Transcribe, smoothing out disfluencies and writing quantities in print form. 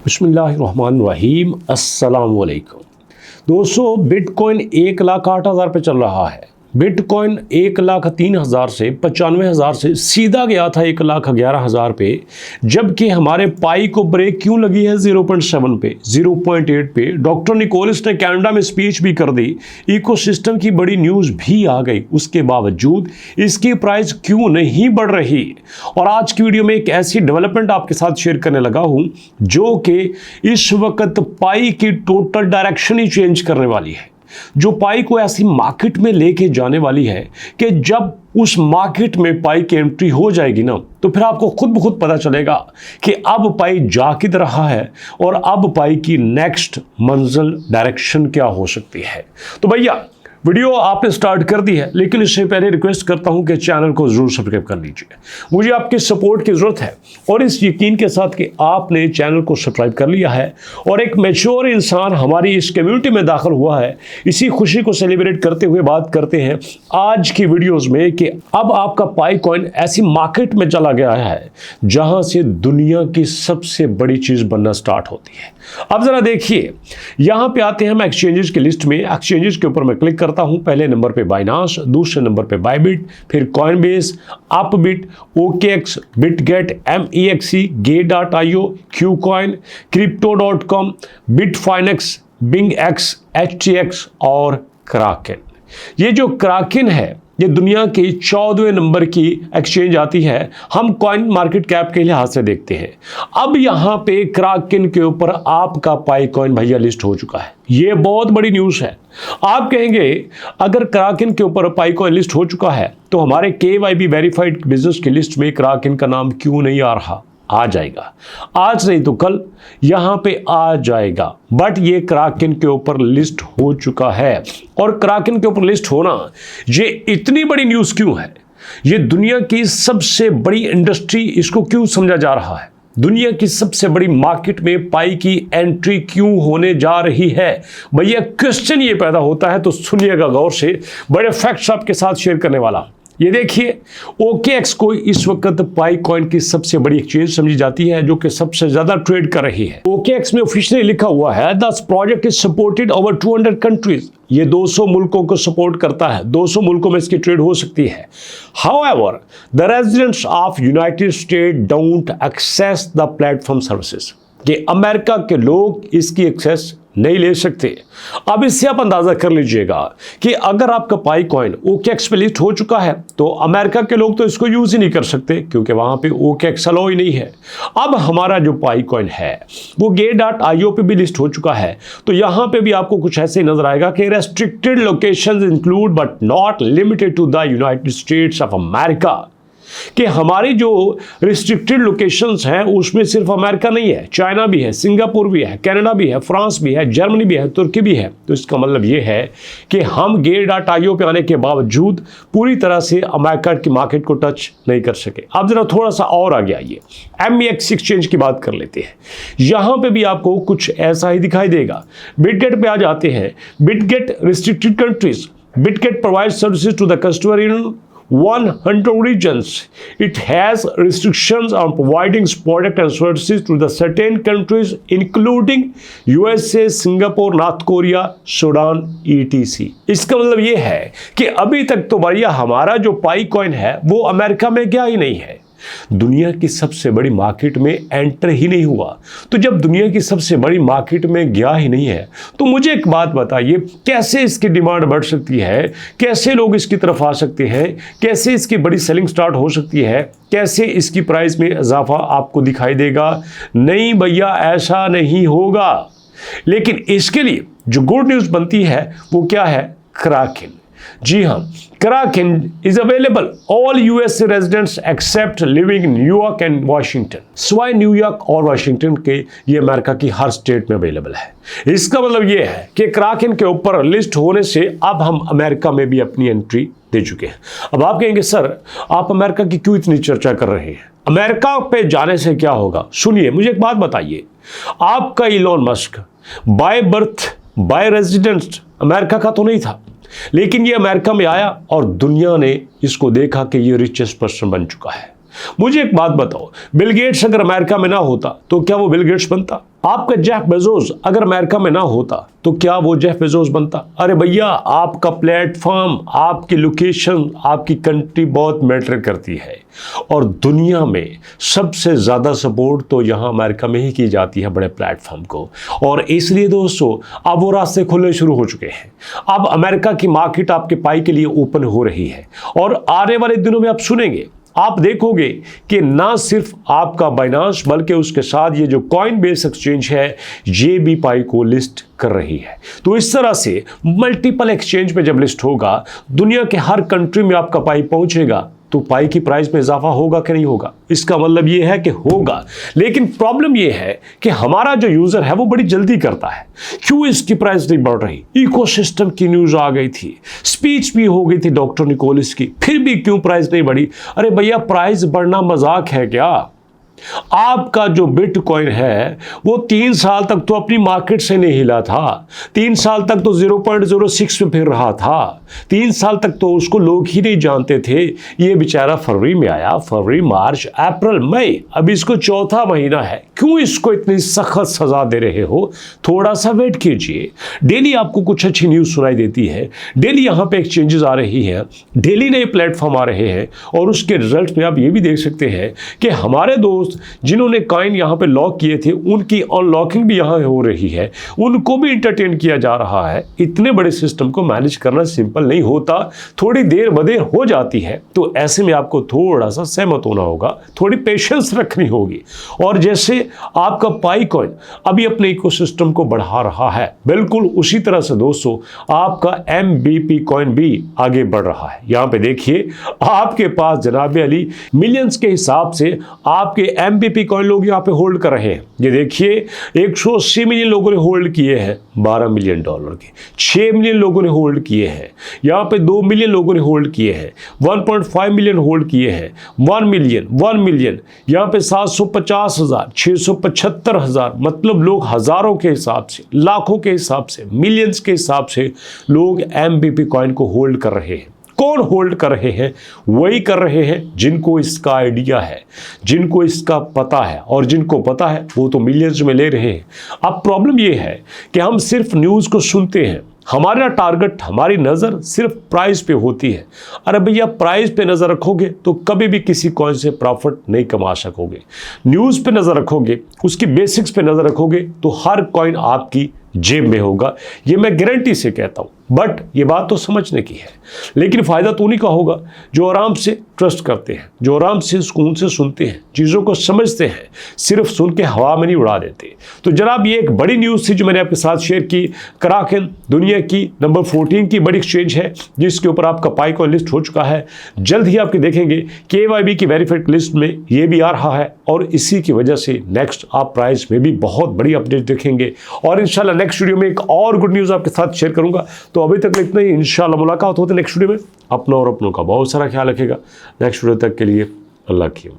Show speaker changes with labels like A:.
A: बिस्मिल्लाहिर्रहमानिर्रहीम अस्सलाम वालेकुम। दोस्तों, बिटकॉइन 1,08,000 पे चल रहा है। बिटकॉइन 1,03,000 से 95,000 से सीधा गया था 1,11,000 पे, जबकि हमारे पाई को ब्रेक क्यों लगी है 0.7 पे, 0.8 पे। डॉक्टर निकोलस ने कनाडा में स्पीच भी कर दी, इकोसिस्टम की बड़ी न्यूज़ भी आ गई, उसके बावजूद इसकी प्राइस क्यों नहीं बढ़ रही। और आज की वीडियो में एक ऐसी डेवलपमेंट आपके साथ शेयर करने लगा हूं जो कि इस वक्त पाई की टोटल डायरेक्शन ही चेंज करने वाली है, जो पाई को ऐसी मार्केट में लेके जाने वाली है कि जब उस मार्केट में पाई की एंट्री हो जाएगी ना, तो फिर आपको खुद ब खुद पता चलेगा कि अब पाई जा किधर रहा है और अब पाई की नेक्स्ट मंजिल डायरेक्शन क्या हो सकती है। तो भैया, वीडियो आपने स्टार्ट कर दी है, लेकिन इससे पहले रिक्वेस्ट करता हूं कि चैनल को जरूर सब्सक्राइब कर लीजिए। मुझे आपकी सपोर्ट की जरूरत है, और इस यकीन के साथ कि आपने चैनल को सब्सक्राइब कर लिया है और एक मैच्योर इंसान हमारी इस कम्युनिटी में दाखिल हुआ है, इसी खुशी को सेलिब्रेट करते हुए बात करते हैं आज की वीडियोज में कि अब आपका पाई कॉइन ऐसी मार्केट में चला गया है जहां से दुनिया की सबसे बड़ी चीज बनना स्टार्ट होती है। अब जरा देखिए, यहां पे आते हैं हम एक्सचेंजेस की लिस्ट में। एक्सचेंजेस के ऊपर मैं क्लिक करता हूं। पहले नंबर पे बाइनांस, दूसरे नंबर पे बायबिट, फिर Coinbase, upbeat, OKX, Bitget, MEXC, Gate.io, क्यूकॉइन, Crypto.com, बिटफाइनेक्स, बिंगएक्स, HTX और क्राकेन। ये जो क्राकेन है, ये दुनिया की 14वें नंबर की एक्सचेंज आती है, हम कॉइन मार्केट कैप के लिहाज से देखते हैं। अब यहां पे क्राकेन के ऊपर आपका पाई कॉइन भैया लिस्ट हो चुका है। ये बहुत बड़ी न्यूज़ है। आप कहेंगे अगर क्राकेन के ऊपर पाई कॉइन लिस्ट हो चुका है तो हमारे KYB वेरीफाइड बिजनेस की लिस्ट में क्राकेन का नाम क्यों नहीं आ रहा। आ जाएगा, आज नहीं तो कल यहां पे आ जाएगा। बट ये क्राकेन के ऊपर लिस्ट हो चुका है। और क्राकेन के ऊपर लिस्ट होना ये इतनी बड़ी न्यूज़ क्यों है, ये दुनिया की सबसे बड़ी इंडस्ट्री, इसको क्यों समझा जा रहा है, दुनिया की सबसे बड़ी मार्केट में पाई की एंट्री क्यों होने जा रही है, भैया क्वेश्चन ये पैदा होता है। तो सुनिएगा गौर से, बड़े फैक्ट्स आपके साथ शेयर करने वाला। ये देखिए, OKX को इस वक्त पाई कॉइन की सबसे बड़ी एक्सचेंज समझी जाती है, जो कि सबसे ज्यादा ट्रेड कर रही है। OKX में ऑफिशियली लिखा हुआ है this project is supported over 200 countries. ये 200 मुल्कों को सपोर्ट करता है, 200 मुल्कों में इसकी ट्रेड हो सकती है। However the residents of United State don't access the platform services, कि अमेरिका के लोग इसकी एक्सेस नहीं ले सकते। अब इससे आप अंदाजा कर लीजिएगा कि अगर आपका पाई कॉइन OKX पे लिस्ट हो चुका है तो अमेरिका के लोग तो इसको यूज ही नहीं कर सकते, क्योंकि वहां पे OKX अलाउ ही नहीं है। अब हमारा जो पाई कॉइन है वो Gate.io पे भी लिस्ट हो चुका है, तो यहां पे भी आपको कुछ ऐसे ही नजर आएगा कि restricted locations include but not limited to the United States of America, कि हमारी जो रिस्ट्रिक्टेड लोकेशंस हैं उसमें सिर्फ अमेरिका नहीं है, चाइना भी है, सिंगापुर भी है, कनाडा भी है, फ्रांस भी है, जर्मनी भी है, तुर्की भी है। तो इसका मतलब ये है कि हम Gate.io पे आने के बावजूद पूरी तरह से अमेरिका की मार्केट को टच नहीं कर सके। अब जरा थोड़ा सा और आगे आइए, MEX एक्सचेंज की बात कर लेते हैं। यहां पे भी आपको कुछ ऐसा ही दिखाई देगा। बिटगेट पे आ जाते हैं। Bitget restricted countries, Bitget provide services to the customer in 100 regions. It has restrictions on providing product and services to the certain countries including USA, Singapore, North Korea, Sudan, etc. इसका मतलब ये है कि अभी तक तो भैया हमारा जो पाई कॉइन है वो अमेरिका में गया ही नहीं है, दुनिया की सबसे बड़ी मार्केट में एंटर ही नहीं हुआ। तो जब दुनिया की सबसे बड़ी मार्केट में गया ही नहीं है तो मुझे एक बात बताइए, कैसे इसकी डिमांड बढ़ सकती है, कैसे लोग इसकी तरफ आ सकते हैं, कैसे इसकी बड़ी सेलिंग स्टार्ट हो सकती है, कैसे इसकी प्राइस में इजाफा आपको दिखाई देगा। नहीं भैया, ऐसा नहीं होगा। लेकिन इसके लिए जो गुड न्यूज़ बनती है वो क्या है, क्राकेन। जी हाँ, Kraken is available all US residents except living in New York and Washington. सिवाय न्यूयॉर्क और वाशिंगटन के ये अमेरिका की हर स्टेट में अवेलेबल है। इसका मतलब ये है कि क्राकेन के ऊपर लिस्ट होने से अब हम अमेरिका में भी अपनी एंट्री दे चुके हैं। अब आप कहेंगे सर, आप अमेरिका की क्यों इतनी चर्चा कर रहे हैं, अमेरिका पे जाने से क्या होगा। सुनिए, मुझे एक बात बताइए, आपका Elon Musk by birth bye residence America का तो नहीं था, लेकिन ये अमेरिका में आया और दुनिया ने इसको देखा कि ये रिचेस्ट पर्सन बन चुका है। मुझे एक बात बताओ, बिल गेट्स अगर अमेरिका में ना होता तो क्या वो बिल गेट्स बनता? आपका जेफ बेजोस अगर अमेरिका में ना होता तो क्या वो जेफ बेजोस बनता? अरे भैया, आपका प्लेटफॉर्म, आपकी लोकेशन, आपकी कंट्री बहुत मैटर करती है। और दुनिया में सबसे ज़्यादा सपोर्ट तो यहाँ अमेरिका में ही की जाती है बड़े प्लेटफॉर्म को। और इसलिए दोस्तों अब वो रास्ते खुलने शुरू हो चुके हैं। अब अमेरिका की मार्केट आपके पाई के लिए ओपन हो रही है। और आने वाले दिनों में आप सुनेंगे, आप देखोगे कि ना सिर्फ आपका बाइनांस बल्कि उसके साथ ये जो कॉइनबेस एक्सचेंज है ये भी पाई को लिस्ट कर रही है। तो इस तरह से मल्टीपल एक्सचेंज पे जब लिस्ट होगा, दुनिया के हर कंट्री में आपका पाई पहुंचेगा, तो पाई की प्राइस में इजाफा होगा कि नहीं होगा? इसका मतलब ये है कि होगा। लेकिन प्रॉब्लम ये है कि हमारा जो यूजर है वो बड़ी जल्दी करता है। क्यों इसकी प्राइस नहीं बढ़ रही? इकोसिस्टम की न्यूज आ गई थी, स्पीच भी हो गई थी डॉक्टर निकोलस की, फिर भी क्यों प्राइस नहीं बढ़ी? अरे भैया, प्राइस बढ़ना मजाक है क्या? आपका जो बिटकॉइन है वो 3 साल तक तो अपनी मार्केट से नहीं हिला था। 3 साल तक तो 0.06 में फिर रहा था। 3 साल तक तो उसको लोग ही नहीं जानते थे। ये बेचारा फरवरी में आया, फरवरी, मार्च, अप्रैल, मई, अब इसको चौथा महीना है। क्यों इसको इतनी सख्त सजा दे रहे हो? थोड़ा सा वेट कीजिए। डेली आपको कुछ अच्छी न्यूज़ सुनाई देती है, डेली यहाँ पे एक्सचेंजेस आ रही हैं, डेली नए प्लेटफॉर्म आ रहे हैं। और उसके रिजल्ट में आप ये भी देख सकते हैं कि हमारे दोस्त जिन्होंने कॉइन यहां पे लॉक किए थे उनकी अनलॉकिंग भी यहां हो रही है, उनको भी इंटरटेन किया जा रहा है। इतने बड़े सिस्टम को मैनेज करना सिंपल नहीं होता, थोड़ी देर बदेर हो जाती है। तो ऐसे में आपको थोड़ा सा सहमत होना होगा, थोड़ी पेशेंस रखनी होगी। और जैसे आपका पाई कॉइन अभी अपने इकोसिस्टम को बढ़ा रहा है, बिल्कुल उसी तरह से दोस्तों आपका MBP कॉइन भी आगे बढ़ रहा है। यहां पे देखिए आपके पास जनाब अली मिलियंस के हिसाब से आपके MBP कॉइन लोग यहाँ पे होल्ड कर रहे हैं। ये देखिए 180 मिलियन लोगों ने होल्ड किए हैं $12 मिलियन के, 6 मिलियन लोगों ने होल्ड किए हैं, यहाँ पे 2 मिलियन लोगों ने होल्ड किए हैं, 1.5 मिलियन होल्ड किए हैं, 1 मिलियन, यहाँ पे 750,000, 675,000, मतलब लोग हजारों के हिसाब से, लाखों के हिसाब से, मिलियंस के हिसाब से लोग MBP कॉइन को होल्ड कर रहे हैं। कौन होल्ड कर रहे हैं? वही कर रहे हैं जिनको इसका आइडिया है, जिनको इसका पता है, और जिनको पता है वो तो मिलियंस में ले रहे हैं। अब प्रॉब्लम ये है कि हम सिर्फ न्यूज़ को सुनते हैं, हमारा टारगेट, हमारी नज़र सिर्फ प्राइस पे होती है। अरे भैया, प्राइस पे नज़र रखोगे तो कभी भी किसी कॉइन से प्रॉफिट नहीं कमा सकोगे। न्यूज़ पे नज़र रखोगे, उसकी बेसिक्स पे नज़र रखोगे तो हर कॉइन आपकी जेब में होगा। ये मैं गारंटी से कहता हूँ। बट ये बात तो समझने की है, लेकिन फ़ायदा तो उन्हीं का होगा जो आराम से ट्रस्ट करते हैं, जो आराम से सुकून से सुनते हैं, चीज़ों को समझते हैं, सिर्फ सुन के हवा में नहीं उड़ा देते। तो जनाब ये एक बड़ी न्यूज़ थी जो मैंने आपके साथ शेयर की। कराकन दुनिया की नंबर 14 की बड़ी एक्सचेंज है जिसके ऊपर आपका पाई कॉइन लिस्ट हो चुका है। जल्द ही आपके देखेंगे KYB की वेरीफाइड लिस्ट में ये भी आ रहा है, और इसी की वजह से नेक्स्ट आप प्राइस में भी बहुत बड़ी अपडेट देखेंगे। और इंशाल्लाह नेक्स्ट वीडियो में एक और गुड न्यूज़ आपके साथ शेयर करूंगा। तो अभी तक इतना ही, इंशाल्लाह मुलाकात होती है नेक्स्ट वीडियो में। अपना और अपनों का बहुत सारा ख्याल रखेगा। नेक्स्ट वीडियो तक के लिए अल्लाह की